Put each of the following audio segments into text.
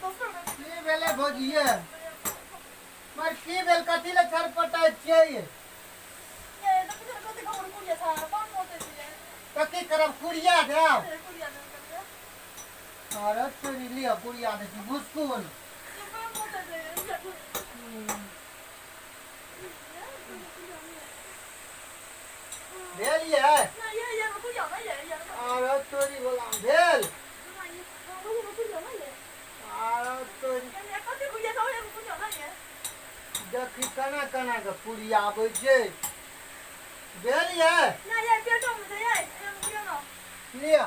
की बेले भोजिए मर की बेल कथी ले छरपटाय छियै ये कथी करब कुड़िया देब अरे तोरी लिया कुड़िया दे छी मुस्कुल भेल ये अरे तोरी बोला भेल अरे तोरी देखी कना कना के पूरी आबै छै भेल ये लिया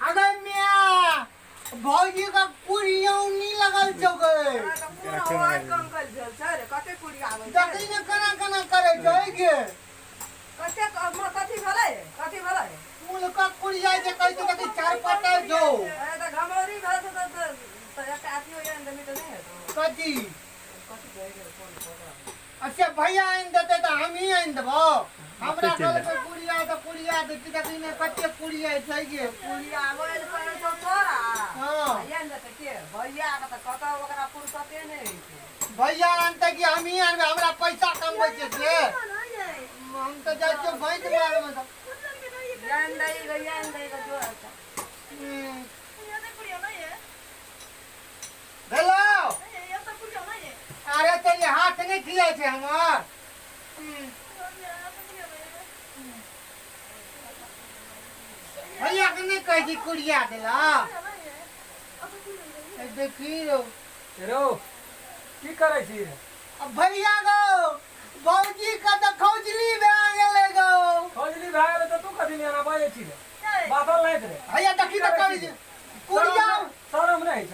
अगर मियाँ भौजी का कुड़िया नहीं लगल छौ गे देखी ने कना कना करे छै गे कथी भेलै मुलका कुड़िया जे कहै छै देखी चार पटा जो त घमौरी भेल त एकटा अथी हो जाए त नहीं है कथी अच्छा भैया आइन देते तो हम ही आइन देबो हमरा घर पे कुड़िया दे देखी ने कते कुड़िया छै गे पुलिया आबैल करे तो तोरा हां ये न त के भैया का त कत ओकरा फुर्सते नहीं छै भैया आनते कि हम ही आनबे हमरा पैसा कमबै छै से हम तो जाय छियै बैंक मार में यान दई का जो हेलो अरे तेरे हाथ नहीं खिया छे हमर भैया के नहीं कह दी कुड़िया देला देखी रो की करे छी अब भैया गो भौजी का तो खौजली भए गेले गो खोजली भाई गेले त तू कथि ने ना बाजे छी बातल नहीं रे भैया देखी तो कह कुड़िया शरम नहीं छ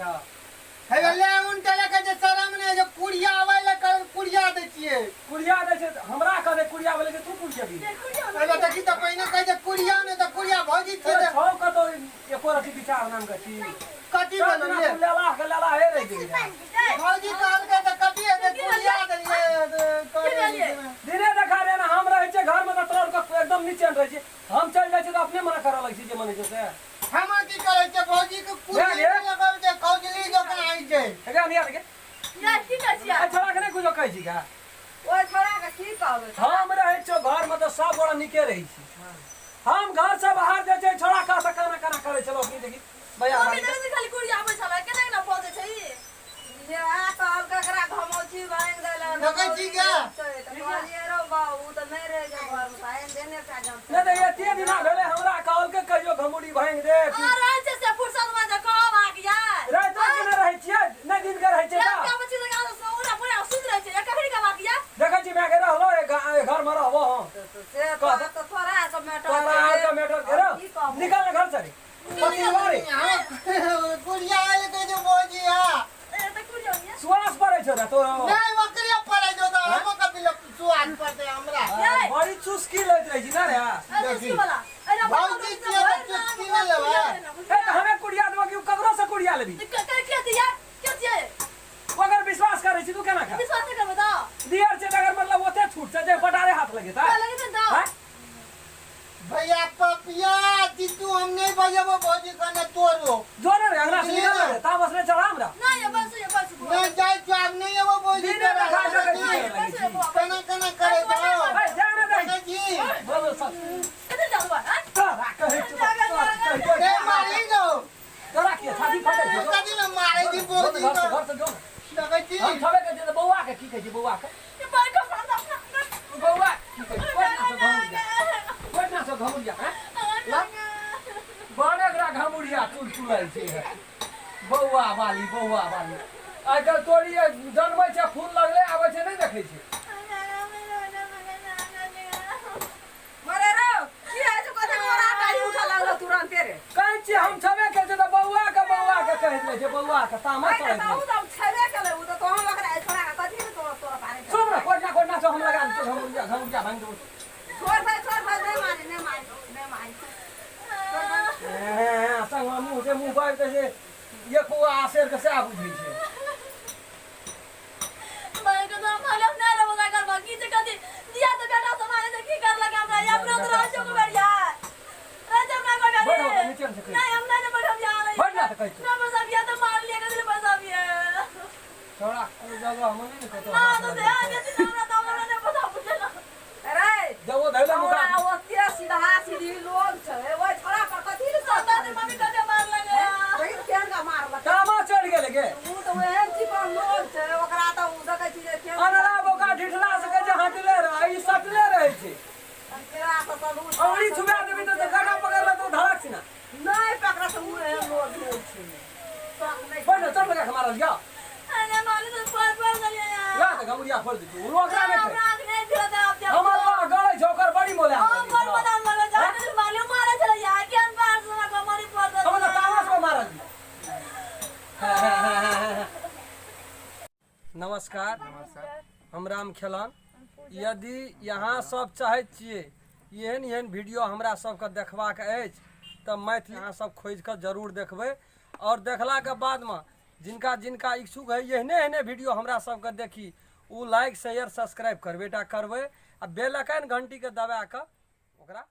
हे ले उन तले के जे शरम नहीं जो कुड़िया आवे ले कुड़िया दे छिए कुड़िया दे छै हमरा कहे कुड़िया बोले के तू कुड़िया दी अरे देखी तो पहिने कह जे कुड़िया ने तो कुड़िया भौजी छिए छौ कतो एको रति विचार नाम के छी कथी बनले लेला हे रे जी भौजी कहल के तो कथी है कुड़िया देलिए दिने देखा रे ना हम रहे छै घर में त तोर को एकदम नीचे रहे छै हम चल जाय छै त अपने मना करऽ लग छै जे मने छै से हम की करे छै भौजी के कुड़िया लगल छै खौजली जो के आई छै हेगा निया रे की कहै छी छोड़ा के नहीं कुछ कहै छी का ओए छोड़ा के की कहबै हम रहे छो घर में तो सब बड़ा निके रही छी हम घर से बाहर जे छै छोड़ा का सकाना कना करे चलो अपनी देखी भैया खाली कुड़िया आबै छला केना ना पहुंचे छै ये आ तो अब ककरा घमौची भांग देला देखै छी क्या कहलिए रो बाबू त नहीं रह जा घर में साइन देने का जान नहीं तो ये 3 दिन भेले हमरा कहल के कहियो घमुड़ी भांग दे अरे से फुर्सत में जा कब आ गया रे तो के रहे छिए नहीं दिन के रहे छिए क्या बच्ची लगा सोरा पूरा सुत रहे छै कखनी का आ गया देखै छी मैं के रहलो घर में रहबो से कह तो थोड़ा सा मैटर करो निकल घर से पतिवारी कुड़िया आले के जो भौजी हां सुवास पड़े छ तो नहीं वकरिया पड़े जो तो हम कभी सुवास पड़ते हमरा बड़ी चुस्की लग रही ना रे देखी वाला भौजी के चुस्की न लेवा ए हमें कुड़िया देबो कि ककरो से कुड़िया लेबी क्या दिया क्या दिया अगर विश्वास करे छी तू केना कर विश्वास कर बता दियर से अगर मतलब ओते छूट से जे बटारे हाथ लगे ता लगे ना भैया पपिया तू हम नहीं बजबो भौजी कने तोरो जोरे रे हमरा से निकल रे ता बस ने चढ़ा हमरा ना ये बस नहीं जाय चाग नहीं है वो भौजी कना कना करे जाओ ए जाने दे जी बोलो सब इधर जाओ बा नहीं मारी दो तोरा के छाती फटे छ कदी में मारे दी भौजी घर से जो देखै छी हम छबे के दे बौआ के की कहै छी बौआ के ये बाल का फाड़ा बौआ की कहै छी कोई ना से घमुड़िया हैं बड़े गरा घमुड़िया चुलचुलाई छै बौआ वाली अगर तोरी जन्मै छै फूल लगले आबै छै नहीं देखै छै मरे रो की है जो कथा मोरा गाड़ी उठा लागलो तुरंत रे कहै छी हम छबे के छै त बौआ के कहै छै बौआ के तामा चढ़ै छै तो छबे केले उ तो हम ओकरा छोड़ा के कथि में तोरा पारे सुन रे कोई ना से हम लगा दे घमुड़िया भांग दो छोड़ भाई नहीं मारी संग मुंह से मुंह बाइर के से ये को आसेर के से बुझै छै मैं तो मालूम नहीं रे बोला कर बाकी से कदी दिया तो बेटा समारे से की कर लगा हमरा या अपना तो राजो को बैठिया राजो ना को बैठो बैठे नीचे से नहीं हम नहीं बैठम जा रहे बैठ ना तो कह ना बस अब या तो मार लिया के दिल बस अब ये छोड़ा को जगह हम नहीं कहतो ना तो दे आगे से हमरा तो हमरा ने पता पूछे ना अरे जब वो धैला मुका हमरा वो के सीधा सीधी लोग छे वो छोरा पर कथि रे सता ने मम्मी कदे मार लगे वही केन का मार लगा कामा चढ़ गेले गे वो तो एहन छी पर लोग छे ओकरा तो उ देखे छी जे केन अनरा बोका ढिठला सके जे हटले रहे ई सटले रहे छै तेरा तो सलू औरी छुबा देबी तो गाना पकड़ ले तो धड़क छी ना नहीं पकड़ा तो उ एहन लोग छे शौक नहीं बैठ चल लगा हमारा लिया अरे माली तो पर गलिया यार ला तो गमुरिया फोड़ दी तू ओकरा में हमरा नहीं दिला दे आप हमार गळे जोकर बड़ी मोले हम बोल बता मारे जा माली मारे चले यार केन बार सुना को मारी पर दे हम तो तामस को मारल नमस्कार हम राम खेलन यदि यहाँ सब चाहे छिए एहन एहन वीडियो हमरा सबके देखबाक अछि तऽ मैथिली अहाँ सब खोज कऽ जरूर देखबै और देखला के बाद में जिनका जिनका इच्छुक है एहने एहने वीडियो हमरा सबके देखी उ लाइक शेयर सब्सक्राइब करबेटा करबै आ बेल आइकन घंटी के दबा कऽ ओकरा